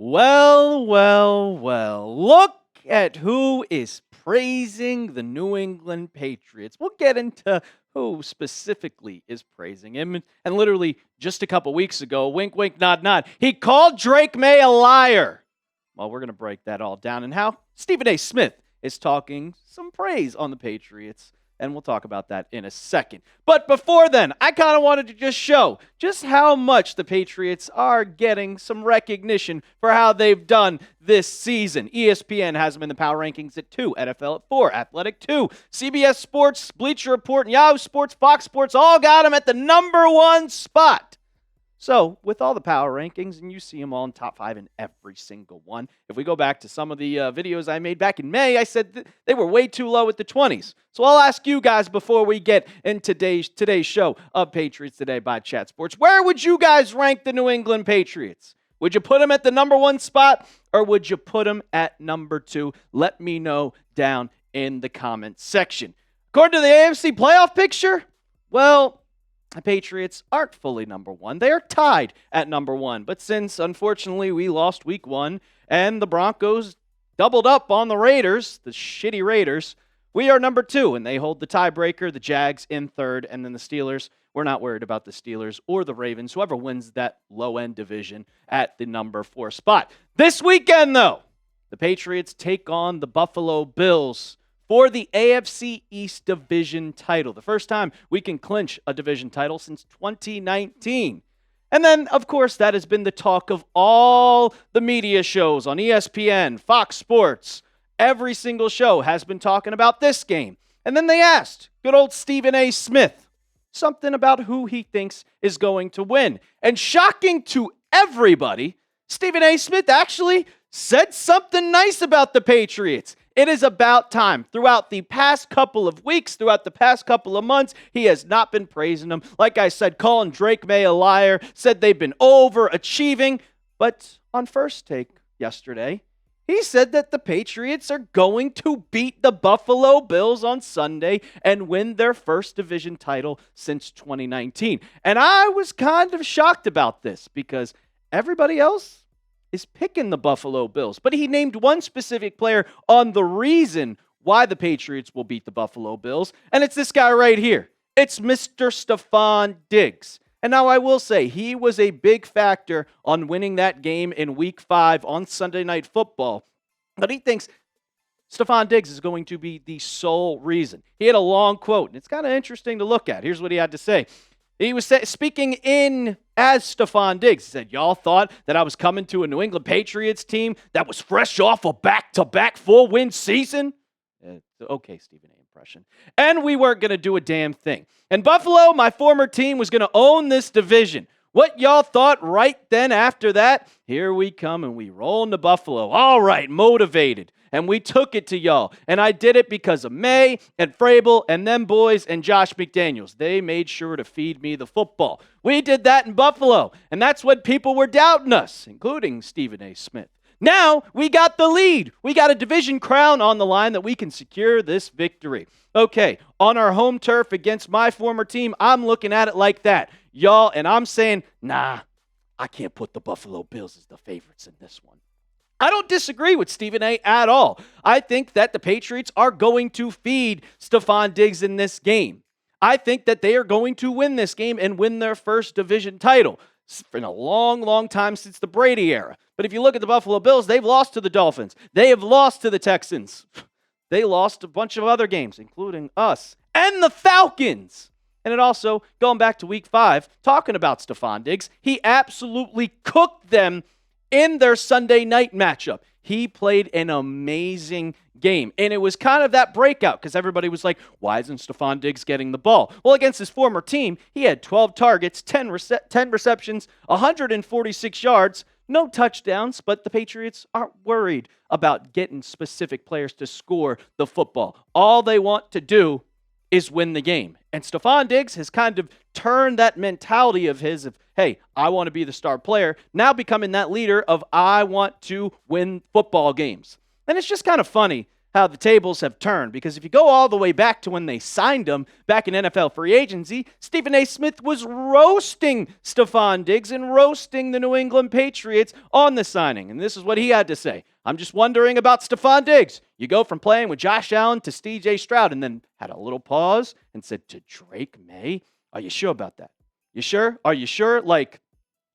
Well, well, well. Look at who is praising the New England Patriots. We'll get into who specifically is praising him. And literally just a couple weeks ago, wink, wink, nod, nod, he called Drake Maye a liar. Well, we're going to break that all down and how Stephen A. Smith is talking some praise on the Patriots. And we'll talk about that in a second. But before then, I kind of wanted to just show just how much the Patriots are getting some recognition for how they've done this season. ESPN has them in the power rankings at 2, NFL at 4, Athletic 2, CBS Sports, Bleacher Report, and Yahoo Sports, Fox Sports all got them at the number 1 spot. So, with all the power rankings, and you see them all in top 5 in every single one. If we go back to some of the videos I made back in May, I said they were way too low at the 20s. So I'll ask you guys before we get in today's show of Patriots Today by Chat Sports, where would you guys rank the New England Patriots? Would you put them at the number 1 spot, or would you put them at number 2? Let me know down in the comments section. According to the AFC playoff picture, well, the Patriots aren't fully number 1. They are tied at number 1. But since, unfortunately, we lost week 1 and the Broncos doubled up on the Raiders, the shitty Raiders, we are number 2, and they hold the tiebreaker, the Jags in 3rd, and then the Steelers. We're not worried about the Steelers or the Ravens, whoever wins that low-end division at the number 4 spot. This weekend, though, the Patriots take on the Buffalo Bills for the AFC East division title. The first time we can clinch a division title since 2019. And then, of course, that has been the talk of all the media shows on ESPN, Fox Sports. Every single show has been talking about this game. And then they asked good old Stephen A. Smith something about who he thinks is going to win. And shocking to everybody, Stephen A. Smith actually said something nice about the Patriots. It is about time. Throughout the past couple of weeks, throughout the past couple of months, he has not been praising them. Like I said, calling Drake Maye a liar, said they've been overachieving. But on First Take yesterday, he said that the Patriots are going to beat the Buffalo Bills on Sunday and win their first division title since 2019. And I was kind of shocked about this because everybody else is picking the Buffalo Bills. But he named one specific player on the reason why the Patriots will beat the Buffalo Bills, and it's this guy right here. It's Mr. Stefon Diggs. And now I will say, he was a big factor on winning that game in Week 5 on Sunday Night Football. But he thinks Stefon Diggs is going to be the sole reason. He had a long quote, and it's kind of interesting to look at. Here's what he had to say. He was speaking in as Stefon Diggs. He said, y'all thought that I was coming to a New England Patriots team that was fresh off a back-to-back full-win season? Okay, Stephen A. impression. And we weren't going to do a damn thing. And Buffalo, my former team, was going to own this division. What y'all thought right then after that? Here we come and we roll into Buffalo. All right, motivated. And we took it to y'all. And I did it because of Maye and Vrabel and them boys and Josh McDaniels. They made sure to feed me the football. We did that in Buffalo. And that's when people were doubting us, including Stephen A. Smith. Now we got the lead. We got a division crown on the line that we can secure this victory. Okay, on our home turf against my former team, I'm looking at it like that. Y'all, and I'm saying, nah, I can't put the Buffalo Bills as the favorites in this one. I don't disagree with Stephen A. at all. I think that the Patriots are going to feed Stefon Diggs in this game. I think that they are going to win this game and win their first division title. It's been a long, long time since the Brady era. But if you look at the Buffalo Bills, they've lost to the Dolphins. They have lost to the Texans. They lost a bunch of other games, including us and the Falcons. And it also, going back to Week 5, talking about Stefon Diggs, he absolutely cooked them in their Sunday night matchup. He played an amazing game. And it was kind of that breakout because everybody was like, why isn't Stefon Diggs getting the ball? Well, against his former team, he had 12 targets, 10 receptions, 146 yards, no touchdowns, but the Patriots aren't worried about getting specific players to score the football. All they want to do is win the game. And Stefon Diggs has kind of turned that mentality of his of, hey, I want to be the star player, now becoming that leader of I want to win football games. And it's just kind of funny how the tables have turned. Because if you go all the way back to when they signed him back in NFL free agency, Stephen A. Smith was roasting Stefon Diggs and roasting the New England Patriots on the signing. And this is what he had to say. I'm just wondering about Stefon Diggs. You go from playing with Josh Allen to C.J. Stroud, and then had a little pause and said, to Drake Maye? Are you sure about that? You sure? Are you sure? Like,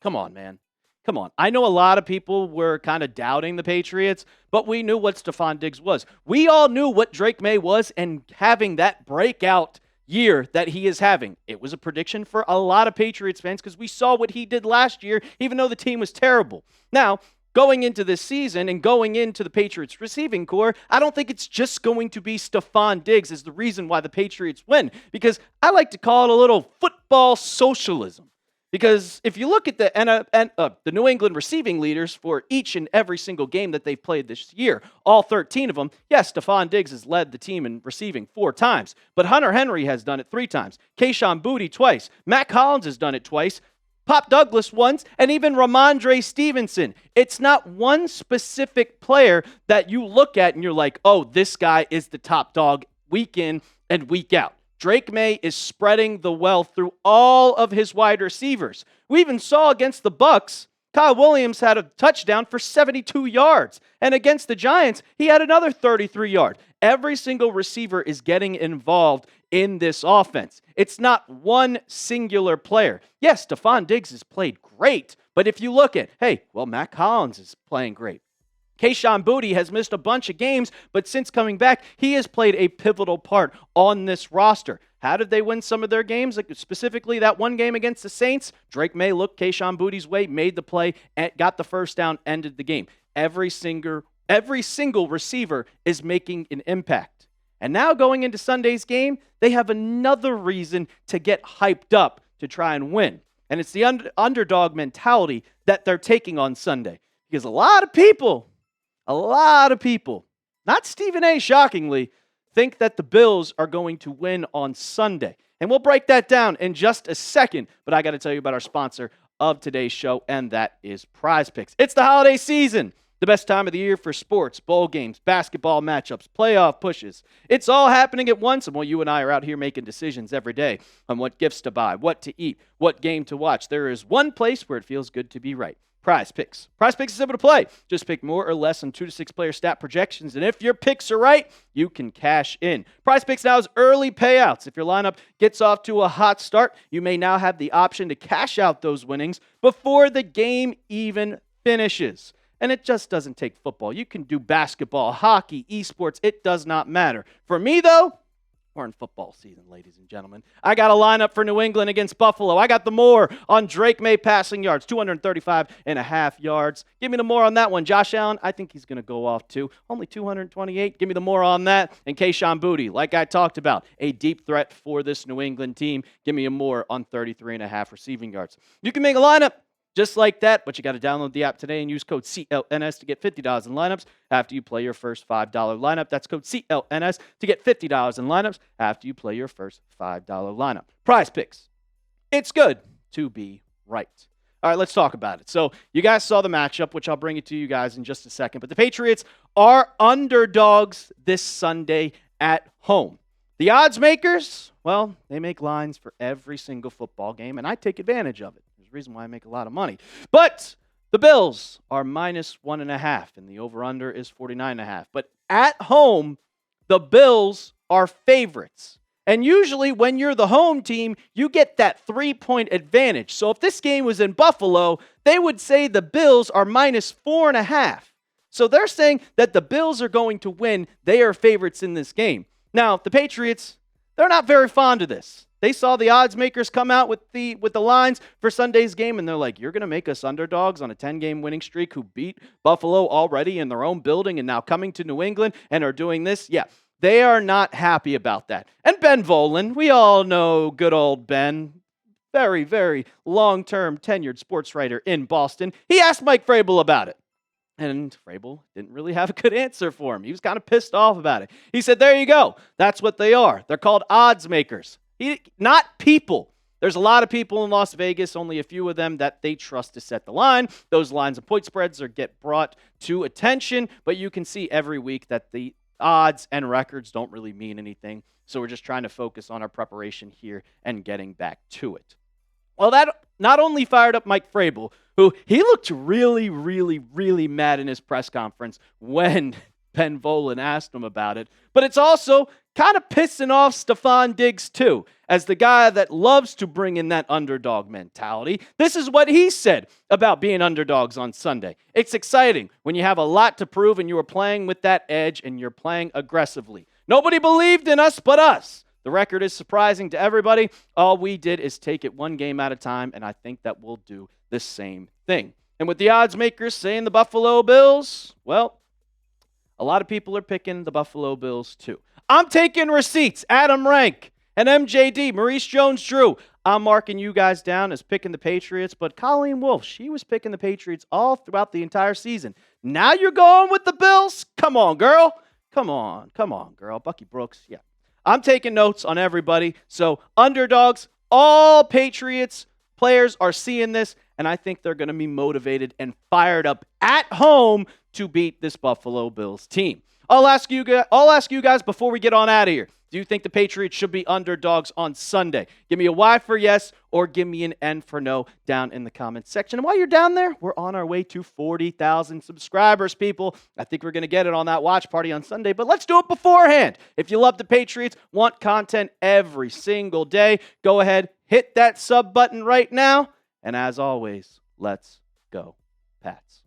come on, man. Come on. I know a lot of people were kind of doubting the Patriots, but we knew what Stefon Diggs was. We all knew what Drake Maye was, and having that breakout year that he is having. It was a prediction for a lot of Patriots fans because we saw what he did last year, even though the team was terrible. Now, going into this season and going into the Patriots receiving core, I don't think it's just going to be Stefon Diggs is the reason why the Patriots win, because I like to call it a little football socialism. Because if you look at the New England receiving leaders for each and every single game that they've played this year, all 13 of them, yes, Stefon Diggs has led the team in receiving 4 times, but Hunter Henry has done it 3 times, Kayshon Boutte twice, Mack Hollins has done it twice, Pop Douglas once, and even Rhamondre Stevenson. It's not one specific player that you look at and you're like, oh, this guy is the top dog week in and week out. Drake Maye is spreading the wealth through all of his wide receivers. We even saw against the Bucs, Kyle Williams had a touchdown for 72 yards. And against the Giants, he had another 33 yards. Every single receiver is getting involved in this offense. It's not one singular player. Yes, Stefon Diggs has played great, but if you look at, Mack Hollins is playing great. Kayshon Boutte has missed a bunch of games, but since coming back, he has played a pivotal part on this roster. How did they win some of their games? Like specifically that one game against the Saints, Drake Maye looked Kayshon Boutte's way, made the play, and got the first down, ended the game. Every single receiver is making an impact. And now going into Sunday's game, they have another reason to get hyped up to try and win. And it's the underdog mentality that they're taking on Sunday. Because a lot of people, not Stephen A. shockingly, think that the Bills are going to win on Sunday. And we'll break that down in just a second. But I got to tell you about our sponsor of today's show, and that is PrizePicks. It's the holiday season. The best time of the year for sports, bowl games, basketball matchups, playoff pushes. It's all happening at once, and while you and I are out here making decisions every day on what gifts to buy, what to eat, what game to watch, there is one place where it feels good to be right. PrizePicks. PrizePicks is simple to play. Just pick more or less on 2 to 6 player stat projections, and if your picks are right, you can cash in. PrizePicks now has early payouts. If your lineup gets off to a hot start, you may now have the option to cash out those winnings before the game even finishes. And it just doesn't take football. You can do basketball, hockey, esports. It does not matter. For me, though, we're in football season, ladies and gentlemen. I got a lineup for New England against Buffalo. I got the more on Drake Maye passing yards, 235.5 yards. Give me the more on that one. Josh Allen, I think he's going to go off too. Only 228. Give me the more on that. And Kayshon Boutte, like I talked about, a deep threat for this New England team. Give me a more on 33.5 receiving yards. You can make a lineup just like that, but you got to download the app today and use code CLNS to get $50 in lineups after you play your first $5 lineup. That's code CLNS to get $50 in lineups after you play your first $5 lineup. PrizePicks. It's good to be right. All right, let's talk about it. So you guys saw the matchup, which I'll bring it to you guys in just a second. But the Patriots are underdogs this Sunday at home. The odds makers, well, they make lines for every single football game, and I take advantage of it. Reason why I make a lot of money. But the Bills are -1.5, and the over-under is 49.5. But at home, the Bills are favorites. And usually when you're the home team, you get that 3-point advantage. So if this game was in Buffalo, they would say the Bills are -4.5. So they're saying that the Bills are going to win. They are favorites in this game. Now, the Patriots, they're not very fond of this. They saw the odds makers come out with the lines for Sunday's game, and they're like, you're going to make us underdogs on a 10-game winning streak who beat Buffalo already in their own building and now coming to New England and are doing this? Yeah, they are not happy about that. And Ben Volin, we all know good old Ben, very, very long-term tenured sports writer in Boston. He asked Mike Vrabel about it. And Vrabel didn't really have a good answer for him. He was kind of pissed off about it. He said, there you go. That's what they are. They're called odds makers. Not people. There's a lot of people in Las Vegas, only a few of them that they trust to set the line. Those lines and point spreads get brought to attention, but you can see every week that the odds and records don't really mean anything. So we're just trying to focus on our preparation here and getting back to it. Well, that not only fired up Mike Vrabel, who he looked really, really, really mad in his press conference when Ben Volin asked him about it, but it's also kind of pissing off Stefon Diggs too, as the guy that loves to bring in that underdog mentality. This is what he said about being underdogs on Sunday. It's exciting when you have a lot to prove and you are playing with that edge and you're playing aggressively. Nobody believed in us but us. The record is surprising to everybody. All we did is take it one game at a time, and I think that we'll do the same thing. And with the odds makers saying the Buffalo Bills, well, a lot of people are picking the Buffalo Bills too. I'm taking receipts. Adam Rank and MJD, Maurice Jones-Drew. I'm marking you guys down as picking the Patriots, but Colleen Wolfe, she was picking the Patriots all throughout the entire season. Now you're going with the Bills? Come on, girl. Come on, girl. Bucky Brooks, yeah. I'm taking notes on everybody. So underdogs, all Patriots players are seeing this, and I think they're going to be motivated and fired up at home to beat this Buffalo Bills team. I'll ask you guys before we get on out of here. Do you think the Patriots should be underdogs on Sunday? Give me a Y for yes or give me an N for no down in the comments section. And while you're down there, we're on our way to 40,000 subscribers, people. I think we're going to get it on that watch party on Sunday, but let's do it beforehand. If you love the Patriots, want content every single day, go ahead, hit that sub button right now. And as always, let's go, Pats.